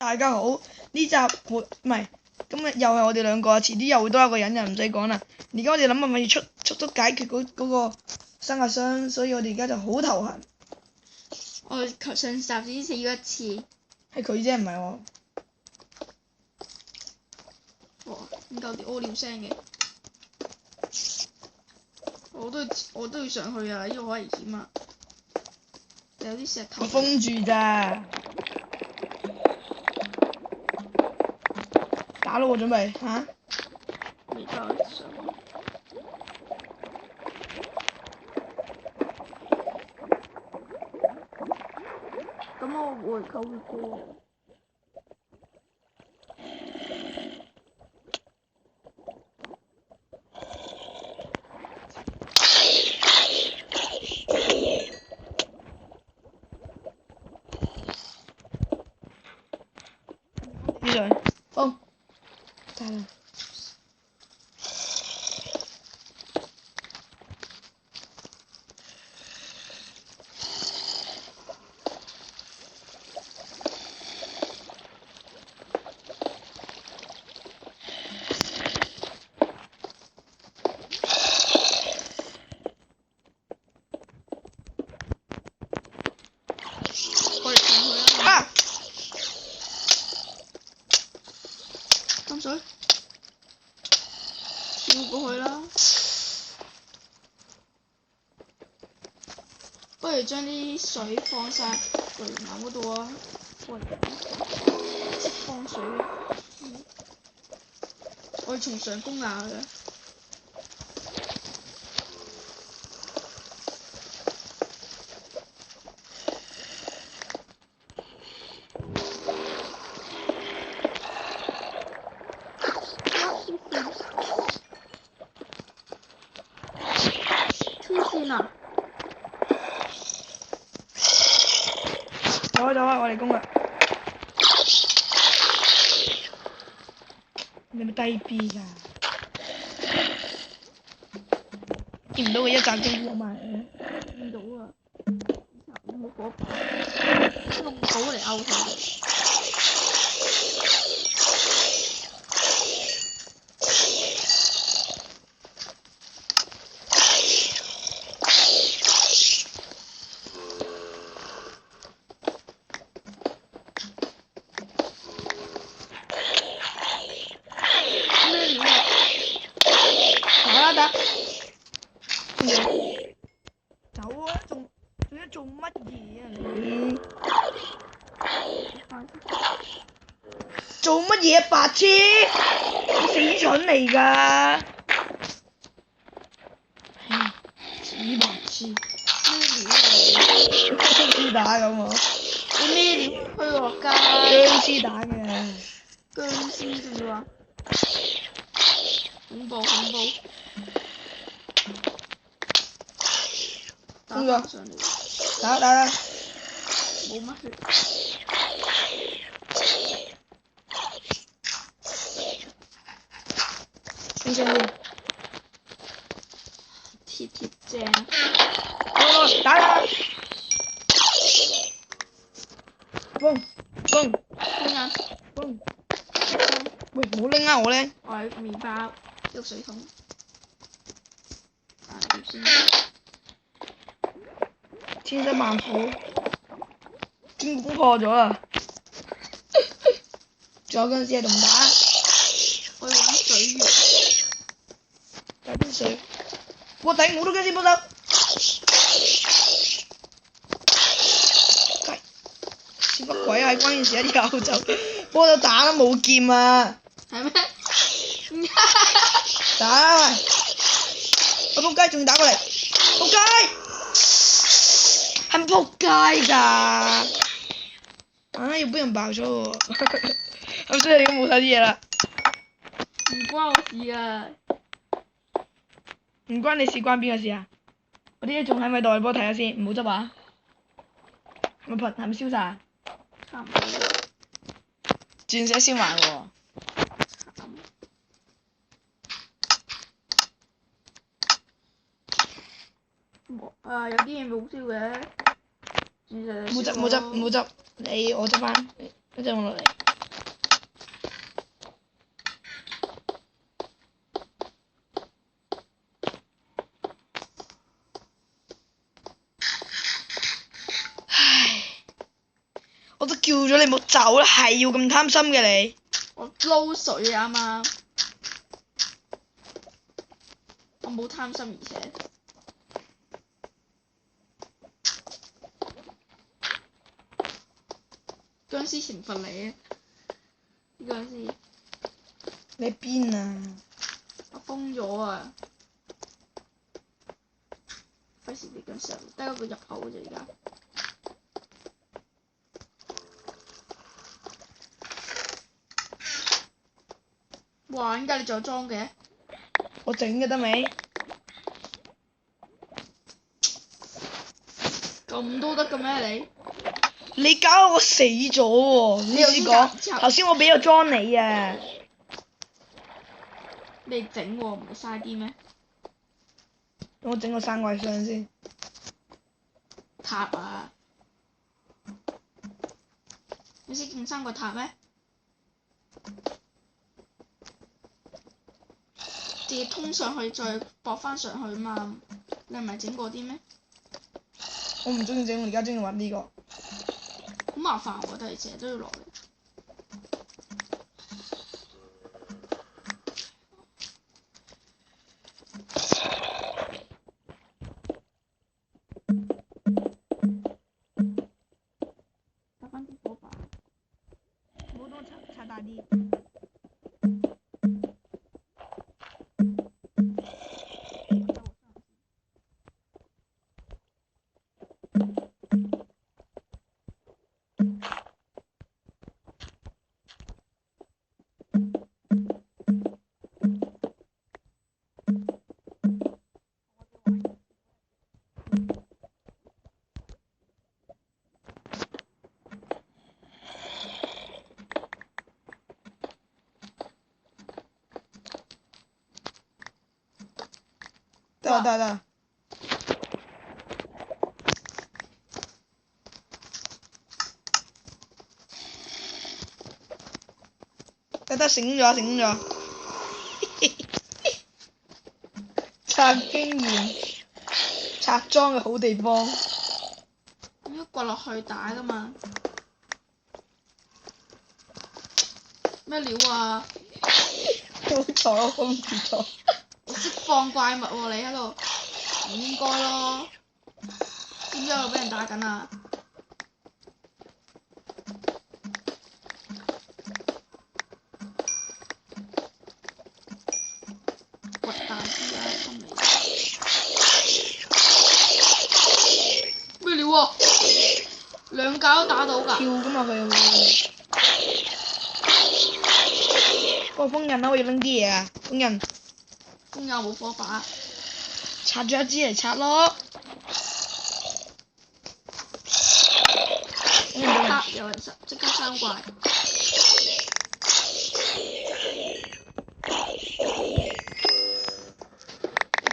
大家好，呢集唔係今日又係我哋兩個啊，遲啲又會多一個人就唔使講啦。而家我哋諗辦法要速速解決嗰個生壓箱，所以我哋而家就好頭痕。我上集只死咗一次。係佢啫，唔係我。哇！點解有啲屙尿聲嘅？我都要上去啊！呢個好危險啊！有啲石頭。我封住咋？打咯！我準備嚇。而家我上。咁我回購嘅歌。呢兩封。得啦。金水，跳過去啦！不如將啲水放晒巨岩嗰度啊！喂，放水嘅，我哋從上攻下嘅。走啊！我哋攻啦！你咪低 B 㗎？見唔到佢一集中過埋嘅。見到啊！有冇火把？用寶嚟勾佢。走啊！仲要做乜嘢啊你？做乜嘢白痴？你死蠢嚟㗎！死白痴！咩料啊僵屍打咁喎。你咩料？去落街。僵屍打嘅。僵屍仲要話恐怖恐怖。打翻上嚟。打啦！冇乜血。先生。貼正。打啦！崩！拎啊！崩！喂，唔好拎啊！我拎。我係麵包，一個水桶。千辛萬苦，專攻破咗啊！仲有嗰陣時係同打。我要揾水源。打啲水。我頂好多僵屍幫手。雞！似乜鬼啊！喺關鍵時一有就幫手打都冇劍啊！係咩？打啊！喂！我仆街仲要打過嚟，仆街！係咪仆街㗎？啊！要俾人爆咗喎！咁所以你都冇睇啲嘢啦。唔關我事啊！唔關你事，關邊個事啊？嗰啲仲喺咪度？你幫我睇下先，唔好執啊！係咪燒晒啊？差唔多。鑽石燒埋喎。有啲嘢冇燒嘅。冇執，你我執翻，一陣我落嚟。冇走啦，係要咁貪心嘅你。我撈水啊嘛，我冇貪心，而且僵屍懲罰你啊！僵屍，你邊啊？我封咗啊！費事啲僵屍入，得一個入口啫而家。哇！點解你仲有裝嘅？我整嘅得未？咁都得嘅咩你？你搞到我死咗喎！你有試插講，頭先我俾咗裝你啊！你整喎，唔係嘥啲咩？等我整個生怪箱先。塔啊！你識整生個塔咩？直接通上去再駁翻上去嘛？你係咪整過啲咩？我唔中意整，我而家中意玩呢個。好麻煩喎，但係成日都要落嚟。打翻啲火把。冇多拆大啲。得啦。得醒咗。拆經驗，拆裝嘅好地方。應該掘落去打㗎嘛？咩料啊？好彩我封住咗。我識放怪物喎，你喺度唔應該咯。點解我俾人打緊啊？掘大啲啊，心理。咩料啊？兩架都打到㗎。跳㗎嘛佢。個封印啦，我要拎啲嘢啊！封印。封印冇火把。拆咗一支嚟拆咯。有人即刻生怪。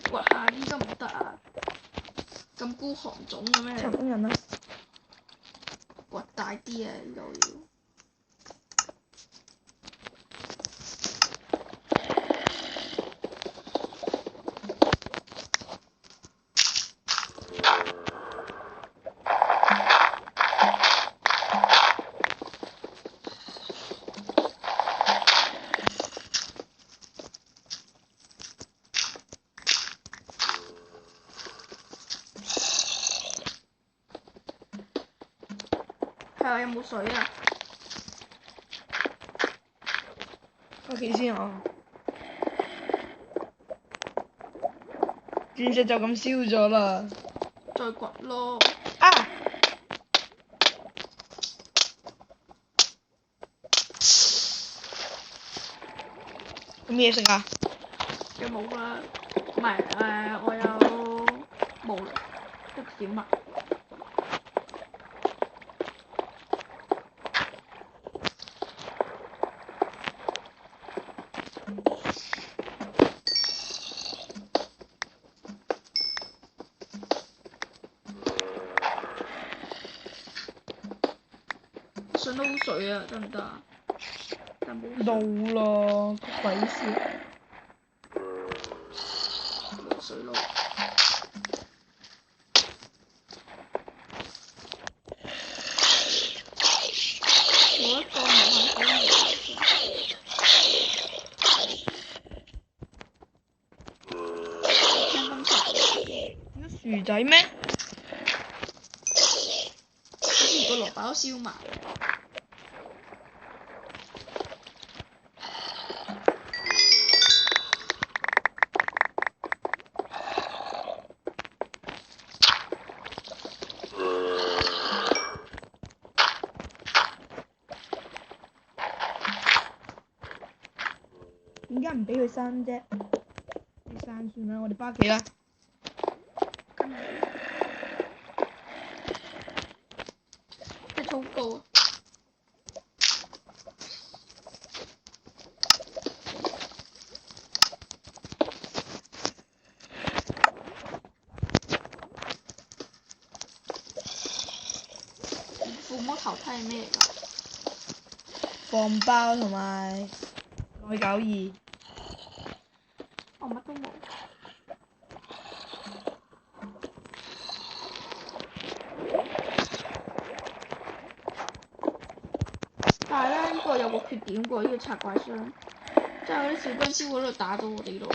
掘下啲得唔得啊？咁孤寒種嘅咩？拆封印啦。掘大啲啊！呢度要。係啊，有冇水啊？屋企先啊！鑽石就咁燒咗啦。再掘咯。啊！有咩嘢食啊？有冇啦？唔係我有冇啦。都點啊？想撈水啊，得唔得啊？但冇水。撈咯，鬼事！冇水撈。仔咩？好似個蘿蔔都燒埋。點解唔俾佢生啫？你生算啦，我哋返屋企啦。即係好高啊！附魔頭梯係咩嚟㗎？放包同埋愛狗二。我乜都冇。但係咧，呢個有個缺點喎，呢個拆怪箱，即係嗰啲小僵屍會喺度打到我哋度。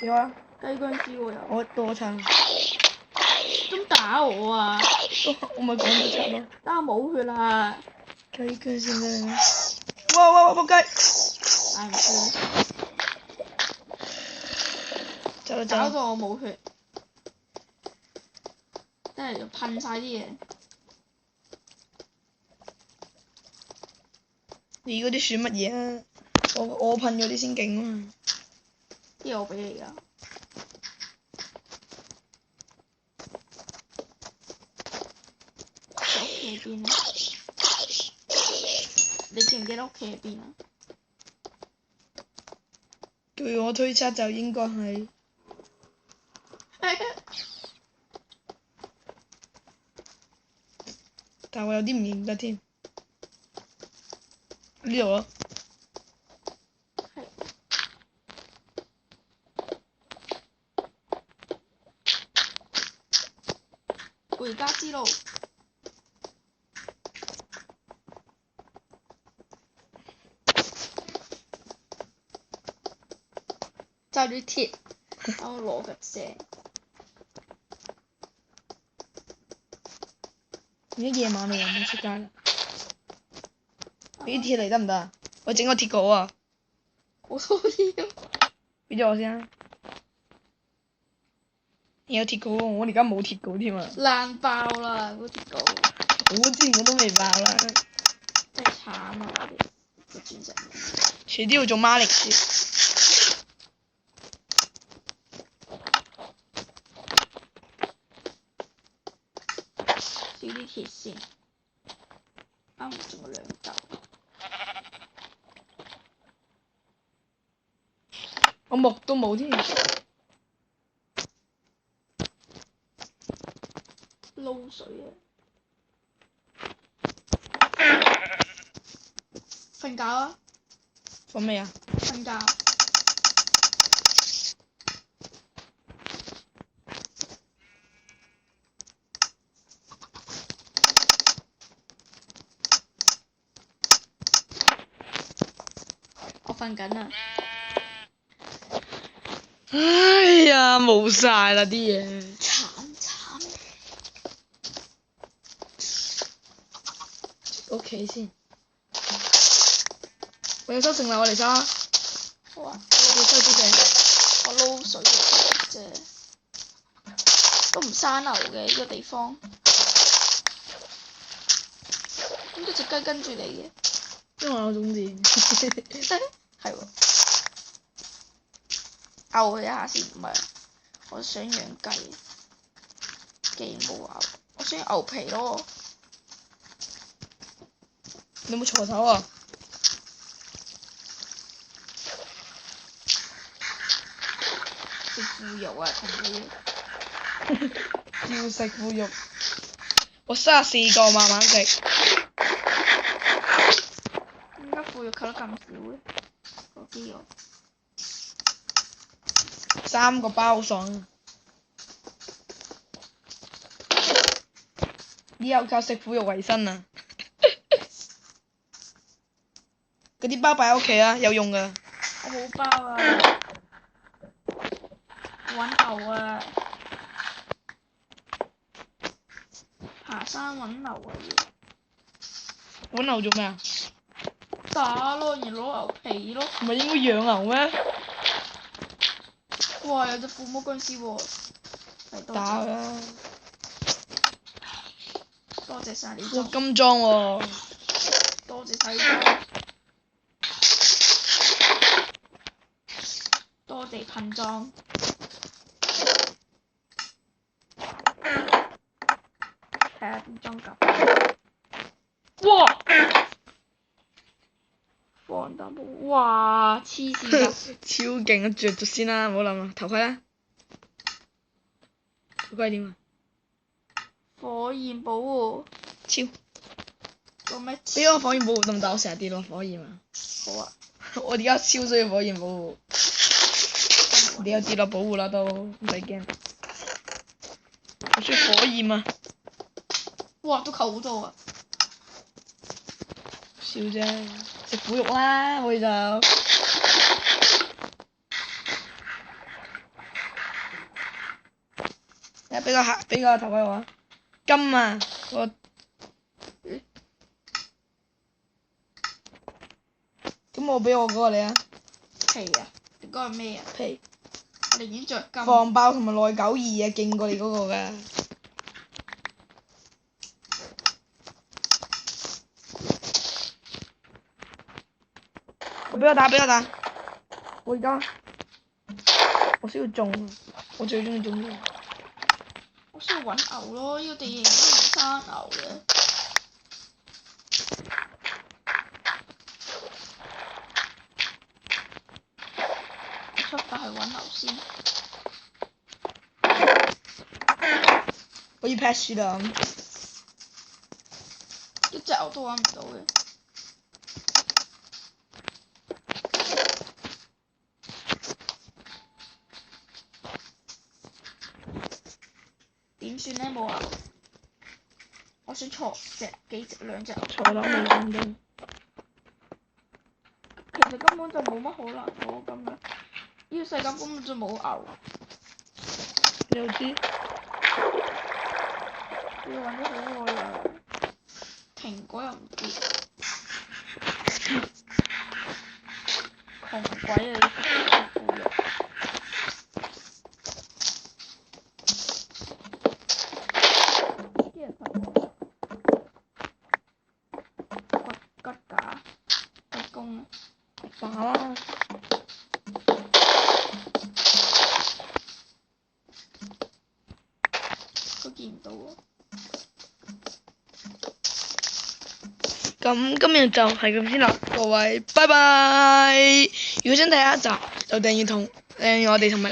點啊？雞僵屍喎又。我到我拆。咁打我啊！我咪講咗拆咯。但我冇血啦。雞僵屍咩嚟咩？哇！仆街！打唔輸。走啦搞到我冇血，真係要噴晒啲嘢。你嗰啲算乜嘢啊？我噴嗰啲先勁啊嘛！啲嘢我俾你㗎。屋企喺邊啊？你記唔記得屋企喺邊啊？據我推測就應該係，但我有啲唔認得添。呢度咯。回家之路。揸住鐵，等我攞架聲。而家夜晚啦，又唔好出街啦。俾啲鐵嚟得唔得啊？我整個鐵鎬啊！好多啲啊！俾咗我先啊！有鐵鎬喎，我而家冇鐵鎬添啊！爛爆啦！嗰鐵鎬。我之前我都未爆啦。真係慘啊！嗰啲個鑽石。遲啲要做孖力先。少啲鐵先。啱仲有2嚿。我木都冇添。撈水啊！瞓覺啊！瞓咩啊？瞓覺。我瞓緊啊！哎呀，冇晒啦啲嘢。慘！屋企先。我有收成啦，我嚟收啊！好啊！我收啲嘢。我撈水嘅啫，都唔生牛嘅呢個地方。點解隻雞跟住你嘅？因為我有種子。係喎。牛佢一下先，唔係，我想養雞。既然冇牛，我想要牛皮咯。你有冇鋤頭啊？食腐肉啊，同你。照食腐肉。我34個慢慢食。點解腐肉扣得咁少咧？嗰啲肉。 3個包爽。以後靠食腐肉為生啊！嗰啲包擺喺屋企啊，有用㗎。我冇包啊！揾牛啊！爬山揾牛啊要。揾牛做咩啊？打咯，然後攞牛皮咯。唔係應該養牛咩？哇！有隻附魔僵屍喎。係多謝。打佢啦！多謝晒你哇，裝。金裝喎！多謝晒你裝。多謝噴裝。睇下邊裝甲。哇！防彈帽，哇！黐線㗎！超勁啊！着咗先啦，唔好諗啦，頭盔啦。頭盔點啊？火焰保護。超。做咩？俾我火焰保護得唔得？我成日跌落火焰啊！好啊。我而家超需要火焰保護。你有跌落保護啦都，唔使驚。我需要火焰啊！哇！都扣好多啊！笑啫，食腐肉啦，我哋就。俾個頭盔我啊！金啊！我。咁我俾我嗰個你啊！皮啊！你嗰個係咩啊？皮。我哋已經着金。防爆同埋耐久2啊，勁過你嗰個㗎。俾我打！我而家我需要種啊！我最中意種嘢。我需要揾牛咯，呢個地形都唔生牛嘅。出發去揾牛先。我要 patch 啦。一隻牛都揾唔到嘅。點算呢？冇牛。我想錯兩隻牛。錯啦，冇咁多。其實根本就冇乜可能喎，咁樣。呢個世界根本就冇牛。你又知？要揾咗好耐啦。蘋果又唔知。窮鬼啊！你食腐肉。啲人同我骨架骨弓啊！打啦！都見唔到喎。咁今日就係咁先啦，各位，拜拜！如果想睇下一集，就訂閱我哋同埋。